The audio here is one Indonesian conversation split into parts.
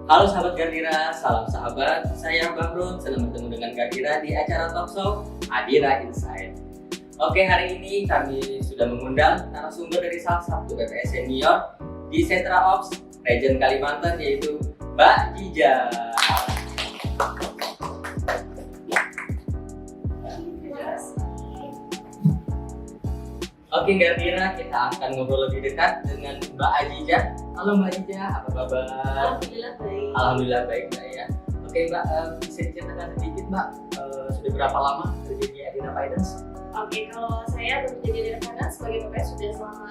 Halo sahabat Gardira, salam sahabat. Saya Bahrun, senang bertemu dengan Gardira di acara talkshow Adira Insight. Oke, hari ini kami sudah mengundang narasumber dari salah satu BPS senior di Sentra Ops Region Kalimantan, yaitu Mbak Jija. Oke Gardira, kita akan ngobrol lebih dekat dengan Mbak Ajija. Halo Mbak Ajija, apa kabar? Alhamdulillah baik. Alhamdulillah baik Mbak ya. Oke Mbak, bisa diceritakan sedikit Mbak, sudah berapa lama kerja di Adira Finance? Oke, kalau saya bekerja di Adira sebagai PPS sudah selama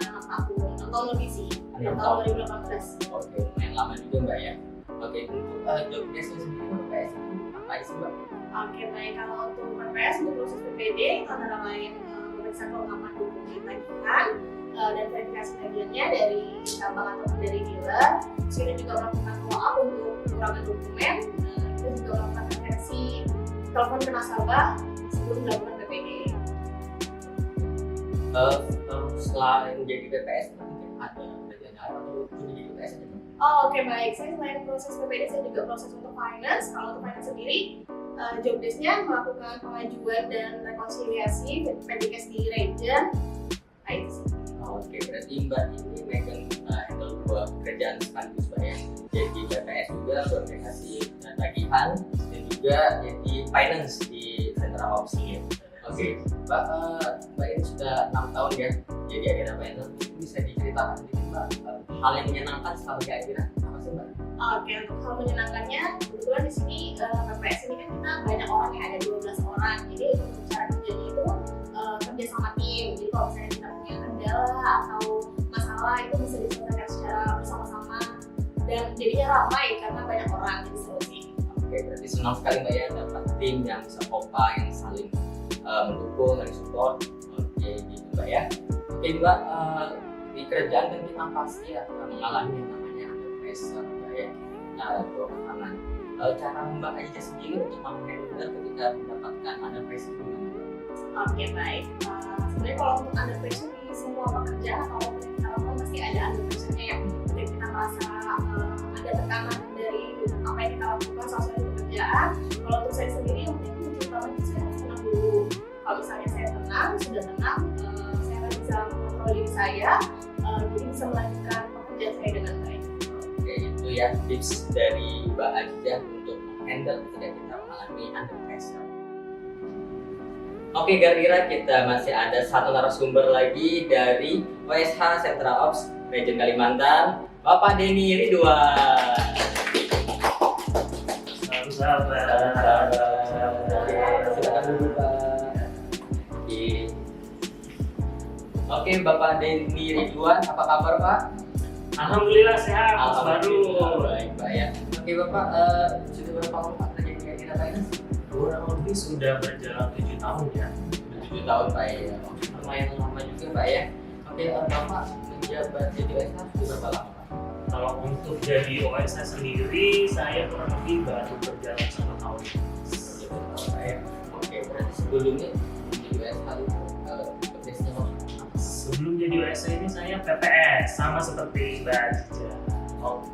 6 tahun lebih sih. 6 tahun tahun. 2018. Oke, lumayan lama juga Mbak ya. Oke, untuk job desk sendiri PPS itu apa sih Mbak? Oke, baik, kalau untuk PPS untuk proses PPD antara lain memeriksa kelengkapan dokumen tagihan dan verifikasi tagihannya dari cabang ataupun dari dealer. Kita juga melakukan follow up untuk kekurangan dokumen. Kita juga melakukan verifikasi telepon ke nasabah sebelum melakukan PPD. Selain jadi BPS, mungkin ada kerjaan apa atau cuma jadi BPS aja Mbak? Oh, oke baik. Saya selain proses PPD, saya juga proses untuk finance. Kalau untuk finance sendiri, job desk-nya melakukan pengajuan dan rekonsiliasi PDKS di region. Nah, itu sih. Oke, berarti Mbak ini megang handle dua kerjaan sekaligus Mbak ya. Jadi BPS juga verifikasi tagihan dan juga jadi finance di Sentra Ops. Oke, Mbak ini sudah 6 tahun ya jadi Adira Finance. Bisa diceritakan sedikit Mbak hal yang menyenangkan selama di Adira apa sih Mbak? Oke, untuk hal menyenangkannya, kebetulan di sini PPS ini kan kita banyak orang ya, ada 12 orang. Jadi untuk cara kerjanya itu kerja sama tim. Jadi kalau misalnya kita punya kendala atau masalah itu bisa diselesaikan secara bersama-sama dan jadinya ramai karena banyak orang, jadi seru sih. Oke, berarti senang sekali Mbak ya dapat tim yang bisa kompak, yang saling mendukung dan support. Oke, gitu Mbak ya. Oke Mbak, di kerjaan kan kita pasti ya mengalami yang namanya under pressure Mbak ya. Nah, tekanan. Cara Mbak Aja sendiri untuk menghandle ketika mendapatkan under pressure gimana? Oke, baik. Sebenarnya kalau untuk under pressure di semua pekerjaan atau apa yang kita lakukan pasti ada under pressure-nya ya. Jadi kita merasa ada tekanan dari apa yang kita lakukan saat pekerjaan. Kalau untuk saya sendiri, yang penting pertama saya harus tenang dulu. Kalau misalnya saya tenang, sudah tenang, saya akan bisa mengontrol diri saya, jadi bisa melanjutkan pekerjaan saya dengan baik. Oke, itu ya tips dari Mbak Aja untuk menghandle ketika kita mengalami under pressure. Oke Gardira, kita masih ada satu narasumber lagi dari OSH Sentra Ops Region Kalimantan, Bapak Denny Ridwan. Salam. Silakan dulu Pak. Oke Bapak Denny Ridwan, apa kabar Pak? Alhamdulillah sehat, Mas Alhamdulillah Baru. baik Pak ya. Oke Bapak, sudah berapa lama Pak kerja di Adira Finance? Kurang lebih sudah berjalan 7 tahun ya. 7 tahun Pak ya. Lumayan lama juga Pak ya. Oke, Bapak menjabat jadi OSH sudah berapa lama Pak? Kalau untuk jadi OSH sendiri, saya kurang lebih baru berjalan 1 tahun. 7 tahun Pak ya. Oke, berarti sebelumnya jadi OSH itu bekerjanya apa? Sebelum jadi OSH ini saya PPS, sama seperti Mbak Jija. Oh,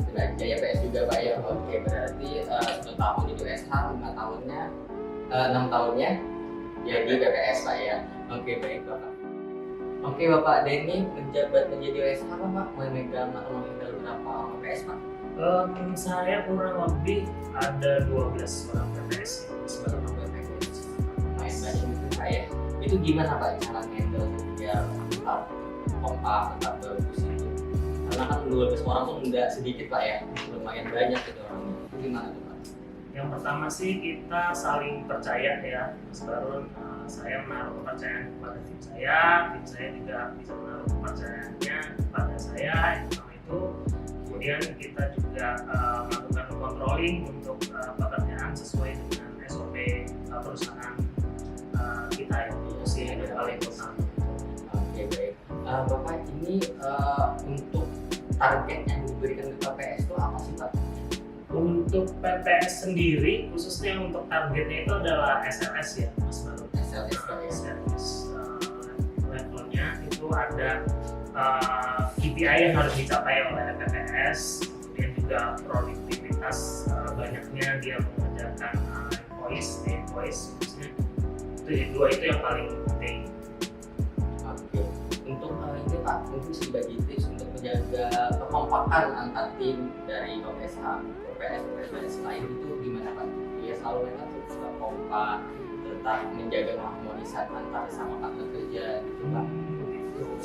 sudah Jaya PS juga Pak ya. Oke, berarti 1 tahun jadi OSH, 5 tahunnya, 6 tahunnya jadi BPS Pak ya. Oke, baik Bapak. Oke Bapak Denny menjabat menjadi OSH apa Pak? Memegang atau menghandle berapa BPS Pak? Saya kurang lebih ada 12 orang PPS. Sebagai BPS main banyak gitu Pak ya. Itu gimana Pak cara handle biar tetap kompak, tetap bagus itu? Karena kan 12 orang tuh nggak sedikit Pak ya, lumayan banyak gitu orangnya. Itu gimana tuh Pak? Yang pertama sih kita saling percaya ya, Mas Barun. Saya menaruh kepercayaan kepada tim saya juga bisa menaruh kepercayaannya kepada saya. Yang pertama itu, kemudian kita juga melakukan controlling untuk pekerjaan sesuai dengan SOP perusahaan kita ya. Itu sih yang paling utama. Oke baik. Bapak ini untuk target yang diberikan ke PPS itu apa sih Pak? Untuk PPS sendiri, khususnya untuk targetnya itu adalah SLS ya, Mas Baru. SLS Pak ya. SLS levelnya itu ada KPI yang harus dicapai oleh PPS, kemudian juga produktivitas produktivitas banyaknya dia mengerjakan invoice maksudnya itu dua itu yang paling penting. Oke, untuk ini Pak, mungkin bisa dibagi tips untuk menjaga kekompakan antar tim dari OSH, PPS lain itu gimana Pak? Ya selalu mereka tetap kompak, tetap menjaga keharmonisan antar sama partner kerja gitu Pak.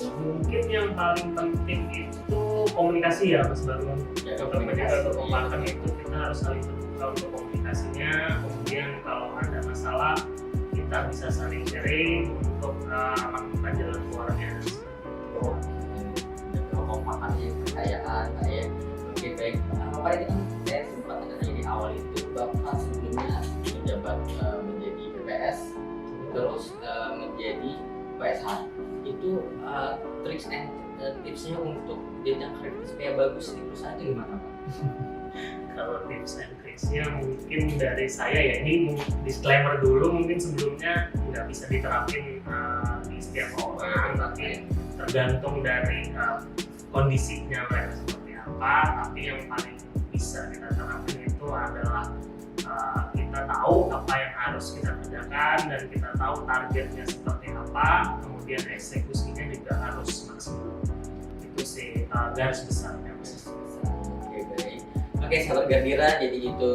Mungkin yang paling penting itu komunikasi ya Mas Barun. Untuk menjaga kekompakan itu kita harus saling terbuka untuk komunikasinya. Kemudian kalau ada masalah kita bisa saling sharing untuk menemukan jalan keluarnya. Oh, kekompakannya, kepercayaan Pak ya. Oke baik, Pak ini kan saya sempat menanya di awal itu Bapak sebelumnya menjabat menjadi PPS, terus menjadi PSH. Itu tricks and tipsnya untuk jenjang karir supaya bagus di perusahaan itu gimana Pak? Kalau tips and tricksnya mungkin dari saya ya, ini disclaimer dulu, mungkin sebelumnya nggak bisa diterapin di setiap orang, tapi tergantung dari kondisinya mereka seperti apa. Tapi yang paling bisa kita terapin itu adalah kita tahu apa yang harus kita kerjakan dan kita tahu targetnya seperti apa, kemudian eksekusinya juga harus maksimal. Itu sih garis besarnya. Oke baik. Oke sahabat Gardira, jadi itu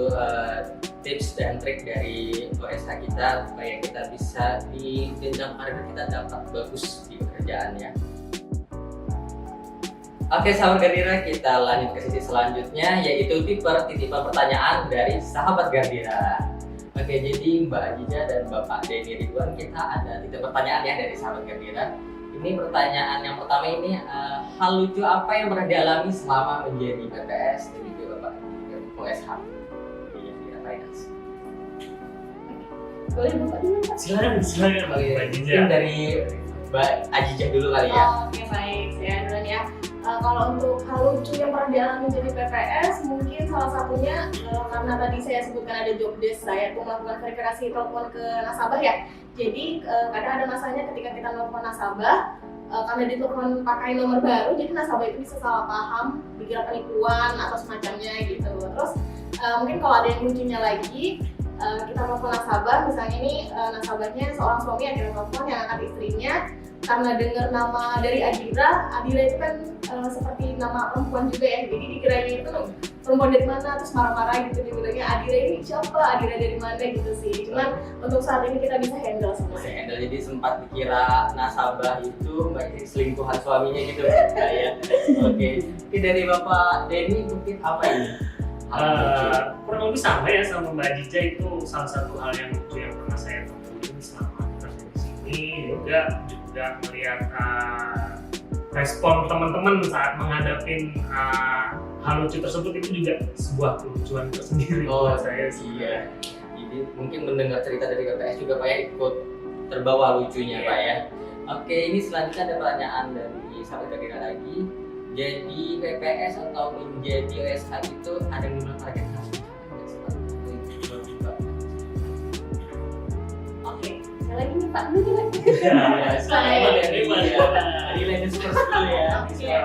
tips dan trik dari OSH kita supaya kita bisa di jenjang karir kita dapat bagus di pekerjaan ya. Oke sahabat Gardira, kita lanjut ke sesi selanjutnya yaitu titipan pertanyaan dari sahabat Gardira. Oke, jadi Mbak Aziza dan Bapak Denny Ridwan, kita ada titipan pertanyaan ya dari sahabat Gardira. Ini pertanyaan yang pertama ini, hal lucu apa yang pernah dialami selama menjadi PPS dan juga Bapak OSH? Iya, di finance. Boleh Bapak dulu Pak? Silakan Mbak Aziza. Mungkin dari Mbak Aziza dulu kali ya. Oke baik, saya duluan ya. Kalau untuk hal lucu yang pernah dialami jadi PPS, mungkin salah satunya karena tadi saya sebutkan ada job desk saya tuh melakukan verifikasi telepon ke nasabah ya. Jadi kadang ada masanya ketika kita telepon nasabah, karena ditelepon pakai nomor baru, jadi nasabah itu bisa salah paham, dikira penipuan atau semacamnya gitu. Terus mungkin kalau ada yang lucunya lagi, kita telepon nasabah, misalnya ini nasabahnya seorang suami yang telepon yang angkat istrinya, karena dengar nama dari Adira itu kan seperti nama perempuan juga ya, jadi dikiranya itu perempuan dari mana, terus marah-marah gitu, dibilangnya Adira ini siapa, Adira dari mana gitu sih. Cuman untuk saat ini kita bisa handle semua. Bisa handle, jadi sempat dikira nasabah itu Mbak selingkuhan suaminya gitu ya. Oke, ini dari Bapak Denny mungkin apa ini? Kurang lebih sama ya sama Mbak Aziza, itu salah satu hal yang lucu yang pernah saya temuin selama kerja di sini. Juga melihat respon teman-teman saat menghadapin hal lucu tersebut, itu juga sebuah kelucuan tersendiri buat saya sih. Iya. Jadi mungkin mendengar cerita dari PPS juga Pak ya, ikut terbawa lucunya Pak ya. Oke, ini selanjutnya ada pertanyaan dari sahabat Gardira lagi. Jadi PPS atau menjadi OSH itu ada minimal target khas? Oke, saya lagi nih Pak, dulu lagi. Tadi lanjut seperti itu ya.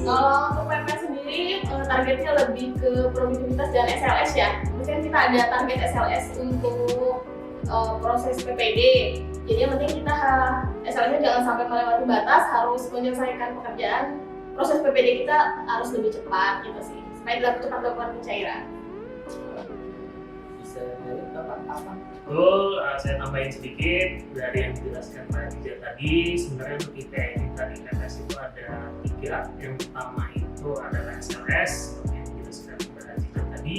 Kalau untuk PPS sendiri targetnya lebih ke produktivitas dan SLS ya. Mungkin kita ada target SLS untuk proses PPD. Jadi yang penting kita SLS-nya jangan sampai melewati batas, harus menyelesaikan pekerjaan. Proses PPD kita harus lebih cepat gitu sih, supaya cepat dilakukan pencairan. Bisa dari Bapak apa? Betul, saya tambahin sedikit dari yang dijelaskan Mbak Aziza tadi. Sebenarnya untuk IPN kita di PPS itu ada 3. Yang pertama itu adalah SLS yang dijelaskan Mbak Aziza tadi.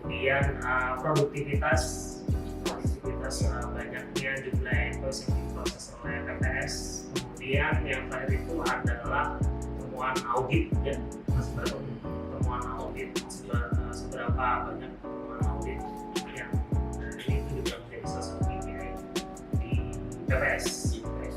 Kemudian produktivitas banyaknya jumlah invoice yang diproses oleh PPS. Kemudian yang terakhir itu adalah temuan audit ya, temuan audit, seberapa banyak temuan audit yang itu juga menjadi salah satu KPI di PPS. Oke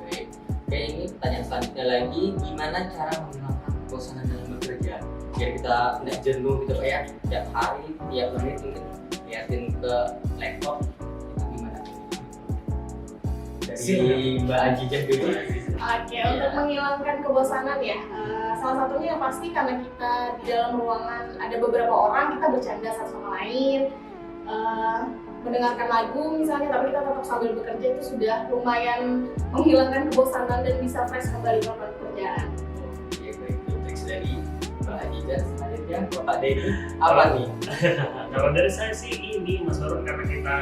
baik. Oke, ini pertanyaan selanjutnya lagi, gimana cara menghilangkan kebosanan dalam bekerja biar kita tidak jenuh gitu Pak ya, tiap hari, tiap menit mungkin liatin ke laptop, itu gimana? Dari Mbak Aziza dulu. Oke, untuk menghilangkan kebosanan ya, salah satunya yang pasti karena kita di dalam ruangan ada beberapa orang, kita bercanda satu sama lain, mendengarkan lagu misalnya, tapi kita tetap sambil bekerja, itu sudah lumayan menghilangkan kebosanan dan bisa fresh kembali melakukan pekerjaan. Oke, baik. Tips dari Mbak Ajija. Selanjutnya Bapak Denny, apa nih? Kalau dari saya sih ini Mas Harun, karena kita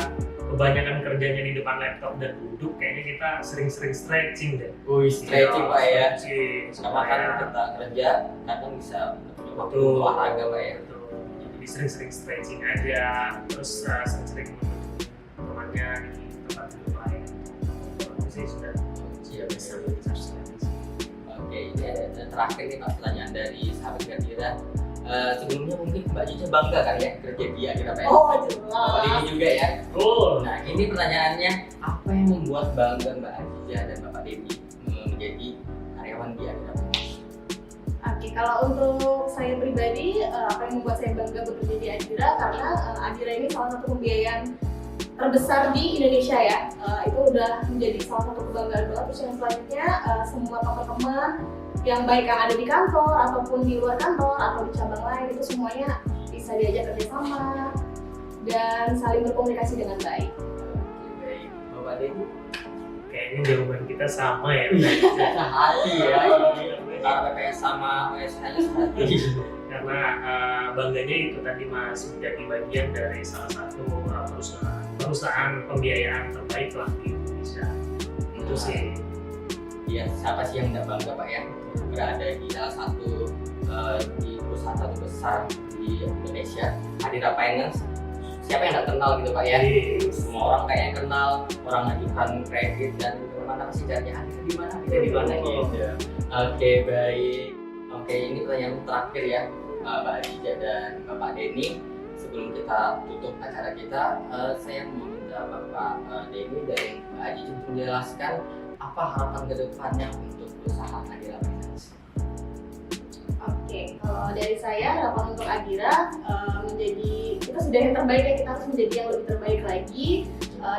kebanyakan kerjanya di depan laptop dan duduk, kayaknya kita sering-sering stretching deh. Stretching Pak ya. Stretching, Karena kan kita kerja, kadang bisa waktu olahraga Pak ya. Betul. Jadi sering-sering stretching aja, terus sering-sering temannya di tempat duduk lain. Kalau sih sudah Siap, bisa siap. bisa. Oke, ini ada terakhir nih Pak, pertanyaan dari sahabat Gadira. Sebelumnya mungkin Mbak Ajija bangga kan ya kerja di Adira PNS. Oh Bapak jelas. Denny juga ya. Oh, Nah, ini pertanyaannya, apa yang membuat bangga Mbak Ajija dan Bapak Denny menjadi karyawan di Adira PNS? Oke, kalau untuk saya pribadi, apa yang membuat saya bangga bekerja di Adira, karena Adira ini salah satu pembiayaan terbesar di Indonesia ya. Itu udah menjadi salah satu kebanggaan banget. Terus yang selanjutnya, semua teman-teman yang baik yang ada di kantor ataupun di luar kantor atau di cabang lain, itu semuanya bisa diajak kerjasama dan saling berkomunikasi dengan baik. Oke, baik. Bapak Denny? kayaknya jawaban kita sama ya. Sehati ya, ini antara PPS sama OSH-nya sehati. Karena bangganya itu tadi Mas, menjadi bagian dari salah satu perusahaan pembiayaan terbaik lah di Indonesia. Itu sih. Iya, siapa sih yang nggak bangga Pak ya berada di salah satu di perusahaan satu besar di Indonesia, Adira Finance. Siapa yang nggak kenal gitu Pak ya? Semua orang kayaknya kenal, orang ngajukan kredit dan mana sih caranya Adira di mana? Adira di mana gitu. Oke, baik. Oke, ini pertanyaan terakhir ya, Mbak Ajija dan Bapak Denny. Sebelum kita tutup acara kita, saya mau minta Bapak Denny dan Mbak Ajija untuk menjelaskan apa harapan kedepannya untuk usaha Adira Finance. Oke, kalau dari saya harapan untuk Adira menjadi, kita sudah yang terbaik ya, kita harus menjadi yang lebih terbaik lagi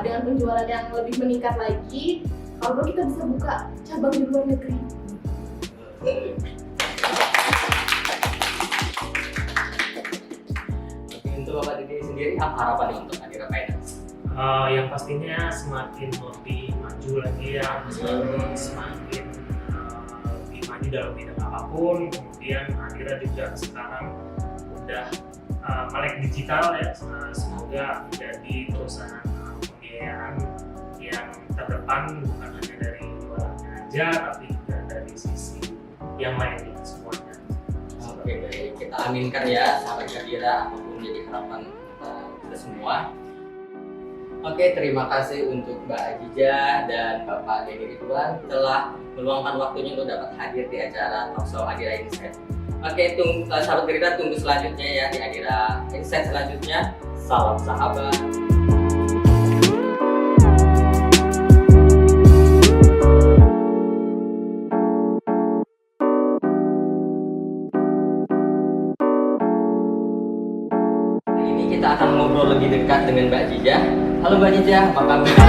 dengan penjualan yang lebih meningkat lagi. Kalau perlu kita bisa buka cabang di luar negeri. Oke, untuk Bapak Denny sendiri apa harapannya untuk Adira Finance? Yang pastinya semakin lebih maju lagi ya, semakin lebih maju dalam bidang apapun. Kemudian Adira juga sekarang udah melek digital ya, semoga menjadi perusahaan pembiayaan yang terdepan, bukan hanya dari jualannya aja, tapi juga dari sisi yang lainnya semuanya. Oke, baik. Kita aminkan ya sahabat Adira, apapun jadi harapan kita semua. Oke, terima kasih untuk Mbak Ajija dan Bapak Denny Ridwan telah meluangkan waktunya untuk dapat hadir di acara Talkshow Adira Insight. Oke, sahabat Adira, tunggu selanjutnya ya di Adira Insight selanjutnya. Salam sahabat. Ini kita akan ngobrol lebih dekat dengan Mbak Ajija. Halo Mbak Ajija, apa kabar?